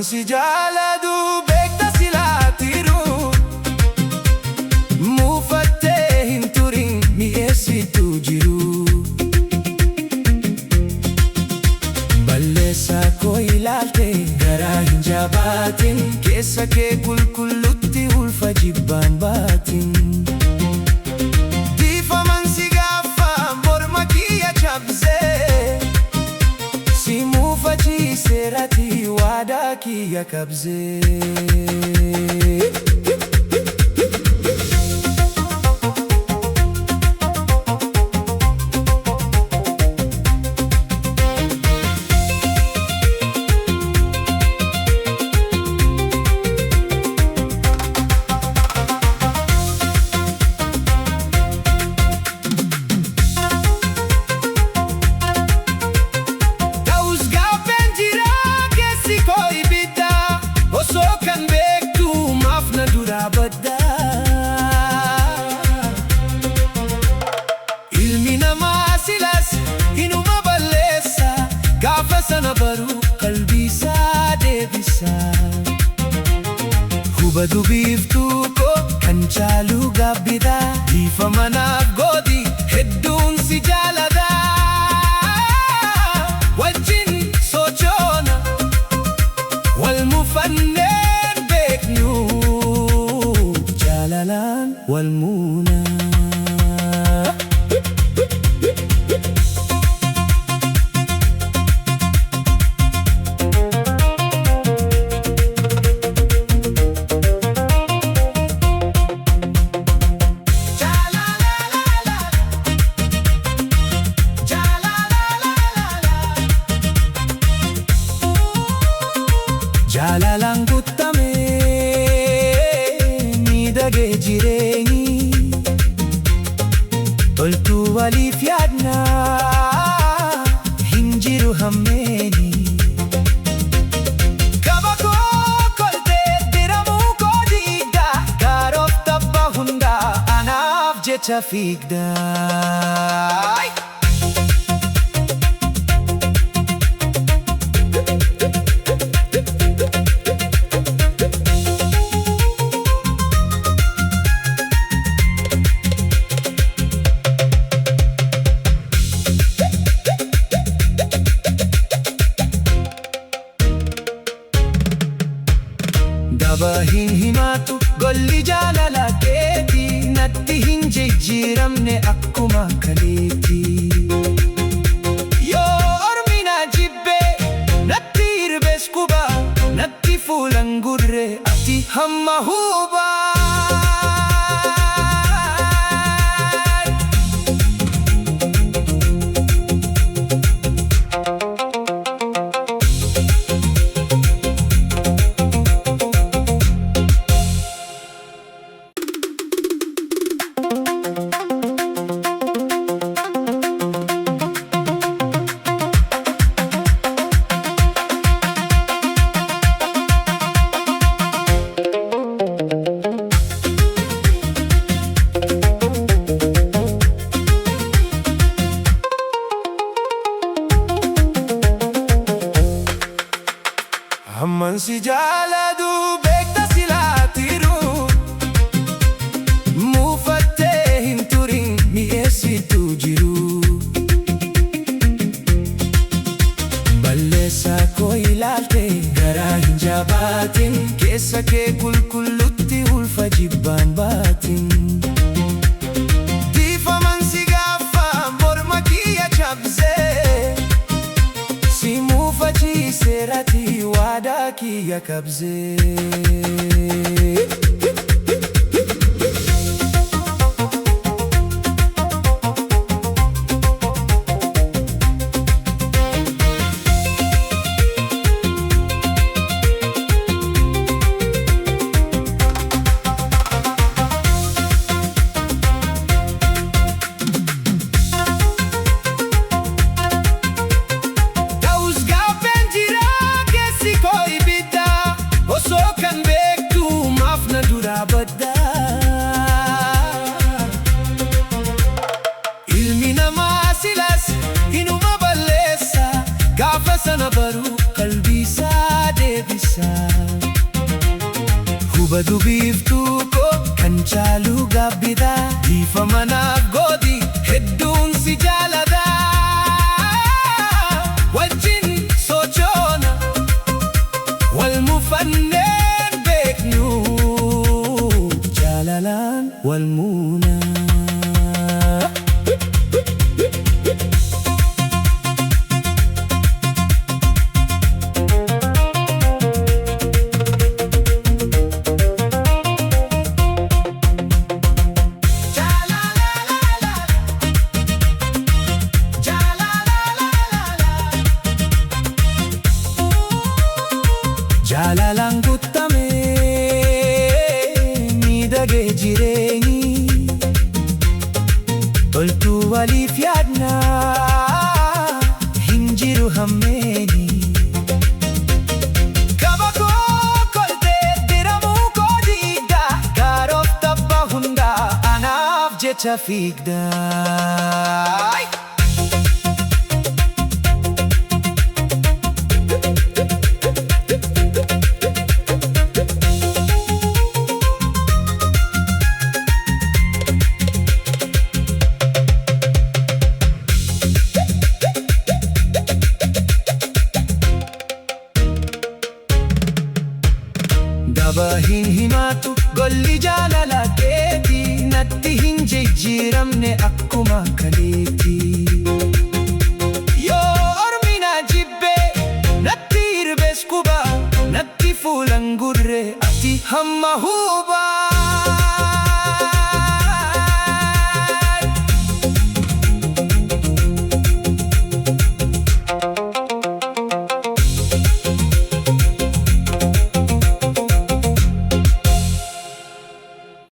Hamman si jaaladu beekta silaatiru muufattee hin turin mi'eessitu jiru. Balleessaa koo ilaalte garaa hin jabaatin keessa kee qulqullutti ulfa jibbaan baatin. Dhiifaman si gaafa morma kiyya cabsee si muufachiiseerati waadaa kiyya qabzee. Ilmi namaa silas inuma balleessa gaafa sana baruu qalbiisaa deebisa. Hubatu biiftuu koo kan caalu gaabbida dhiifamanaaf gooti hedduun si jaalata. Wajjin sochoona wal mufanneen beeknu jaalalaan wal muuna. Jaalalaan guutamee miidhagee jireenyi toltuu waliif yaadnaa hin jiru hammeeni. Kaba koo koltee diramuu koo diigda gaaroof tabba hundaa anaaf jecha fiigda. Daba hin himatu golli jaalala keeti natti hin jijjiiramne akkuma kaleeti. Yoo ormi na jibbe natti irbees quba natti fuulan gurre ati hamma huba. Hamman si jaaladu beekta silaatiru muufattee hin turin mi'eessitu jiru. Balleessaa koo ilaalte garaa hin jabaatin keessa kee qulqullutti ulfa jibbaan baatin. Dhiifaman si gaafa morma kiyya cabsee si muufachiiseerati waadaa kiyya qabzee. keessa. Hubatu biiftuu koo kan caalu gabbida. Bifa manaaf gooti hedduun si jaalata. Wajjin sochoona wal mufanneen beeknu. Jaalalaan wal muuna. Jaalalaan guutamee miidhagee jireenyi. Toltuu waliif yaadnaa hin jiru hammeeni. Kaba koo koltee diramuu koo diigda. Gaaroof tabba hundaa anaaf jecha fiigda. Daba hin himaatu golli jaalala keeti. Natti hin jijjiiramne akkuma kaleeti.